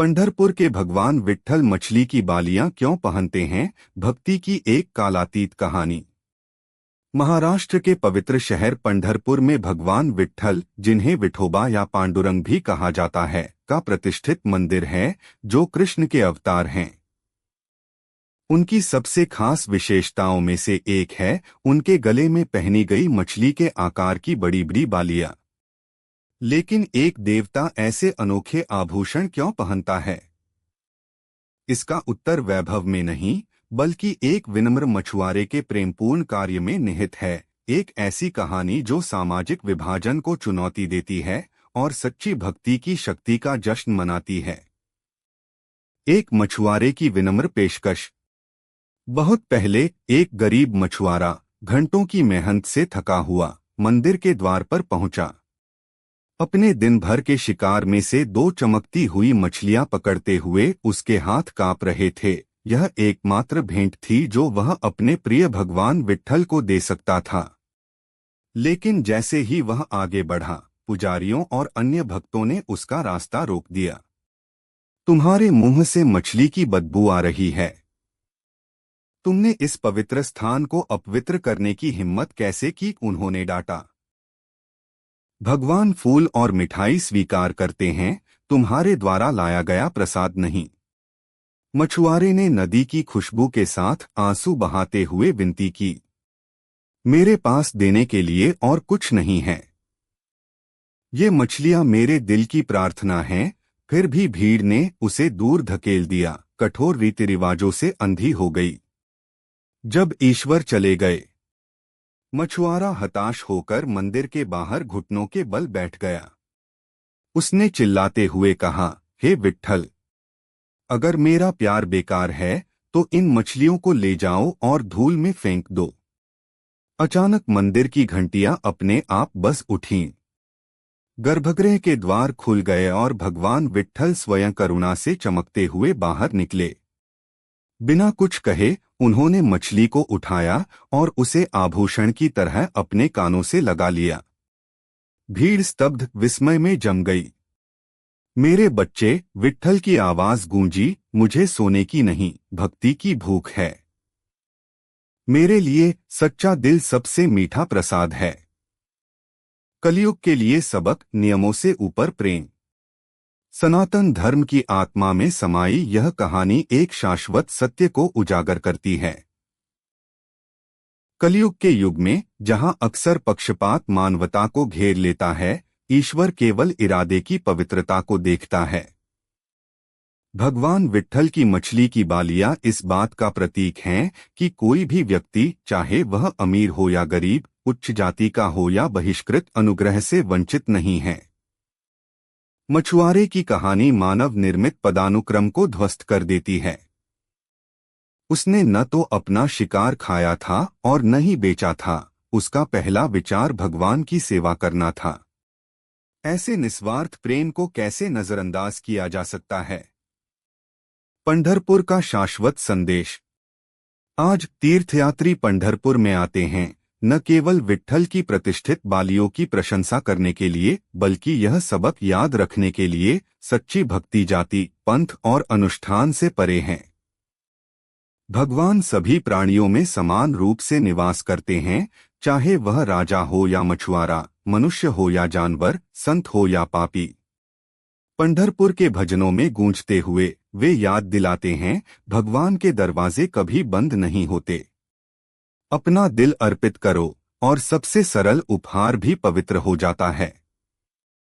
पंढरपुर के भगवान विट्ठल मछली की बालियां क्यों पहनते हैं? भक्ति की एक कालातीत कहानी। महाराष्ट्र के पवित्र शहर पंढरपुर में भगवान विट्ठल, जिन्हें विठोबा या पांडुरंग भी कहा जाता है, का प्रतिष्ठित मंदिर है, जो कृष्ण के अवतार हैं। उनकी सबसे खास विशेषताओं में से एक है उनके गले में पहनी गई मछली के आकार की बड़ी बड़ी बालियां। लेकिन एक देवता ऐसे अनोखे आभूषण क्यों पहनता है? इसका उत्तर वैभव में नहीं, बल्कि एक विनम्र मछुआरे के प्रेमपूर्ण कार्य में निहित है। एक ऐसी कहानी जो सामाजिक विभाजन को चुनौती देती है और सच्ची भक्ति की शक्ति का जश्न मनाती है। एक मछुआरे की विनम्र पेशकश। बहुत पहले एक गरीब मछुआरा घंटों की मेहनत से थका हुआ मंदिर के द्वार पर पहुंचा। अपने दिन भर के शिकार में से दो चमकती हुई मछलियां पकड़ते हुए उसके हाथ कांप रहे थे। यह एकमात्र भेंट थी जो वह अपने प्रिय भगवान विट्ठल को दे सकता था। लेकिन जैसे ही वह आगे बढ़ा, पुजारियों और अन्य भक्तों ने उसका रास्ता रोक दिया। तुम्हारे मुंह से मछली की बदबू आ रही है। तुमने इस पवित्र स्थान को अपवित्र करने की हिम्मत कैसे की? उन्होंने डांटा। भगवान फूल और मिठाई स्वीकार करते हैं, तुम्हारे द्वारा लाया गया प्रसाद नहीं। मछुआरे ने नदी की खुशबू के साथ आंसू बहाते हुए विनती की। मेरे पास देने के लिए और कुछ नहीं है। ये मछलियां मेरे दिल की प्रार्थना हैं। फिर भी भीड़ ने उसे दूर धकेल दिया, कठोर रीति रिवाजों से अंधी हो गई। जब ईश्वर चले गए, मछुआरा हताश होकर मंदिर के बाहर घुटनों के बल बैठ गया। उसने चिल्लाते हुए कहा, हे विट्ठल, अगर मेरा प्यार बेकार है तो इन मछलियों को ले जाओ और धूल में फेंक दो। अचानक मंदिर की घंटियां अपने आप बज उठीं। गर्भगृह के द्वार खुल गए और भगवान विट्ठल स्वयं करुणा से चमकते हुए बाहर निकले। बिना कुछ कहे उन्होंने मछली को उठाया और उसे आभूषण की तरह अपने कानों से लगा लिया। भीड़ स्तब्ध विस्मय में जम गई। मेरे बच्चे, विट्ठल की आवाज गूंजी, मुझे सोने की नहीं, भक्ति की भूख है। मेरे लिए सच्चा दिल सबसे मीठा प्रसाद है। कलयुग के लिए सबक, नियमों से ऊपर प्रेम। सनातन धर्म की आत्मा में समाई यह कहानी एक शाश्वत सत्य को उजागर करती है। कलयुग के युग में, जहां अक्सर पक्षपात मानवता को घेर लेता है, ईश्वर केवल इरादे की पवित्रता को देखता है। भगवान विट्ठल की मछली की बालियां इस बात का प्रतीक हैं कि कोई भी व्यक्ति, चाहे वह अमीर हो या गरीब, उच्च जाति का हो या बहिष्कृत, अनुग्रह से वंचित नहीं है। मछुआरे की कहानी मानव निर्मित पदानुक्रम को ध्वस्त कर देती है। उसने न तो अपना शिकार खाया था और न ही बेचा था। उसका पहला विचार भगवान की सेवा करना था। ऐसे निस्वार्थ प्रेम को कैसे नजरअंदाज किया जा सकता है? पंढरपुर का शाश्वत संदेश। आज तीर्थयात्री पंढरपुर में आते हैं न केवल विट्ठल की प्रतिष्ठित बालियों की प्रशंसा करने के लिए, बल्कि यह सबक याद रखने के लिए, सच्ची भक्ति जाति, पंथ और अनुष्ठान से परे है। भगवान सभी प्राणियों में समान रूप से निवास करते हैं, चाहे वह राजा हो या मछुआरा, मनुष्य हो या जानवर, संत हो या पापी। पंढरपुर के भजनों में गूंजते हुए वे याद दिलाते हैं, भगवान के दरवाजे कभी बंद नहीं होते। अपना दिल अर्पित करो और सबसे सरल उपहार भी पवित्र हो जाता है।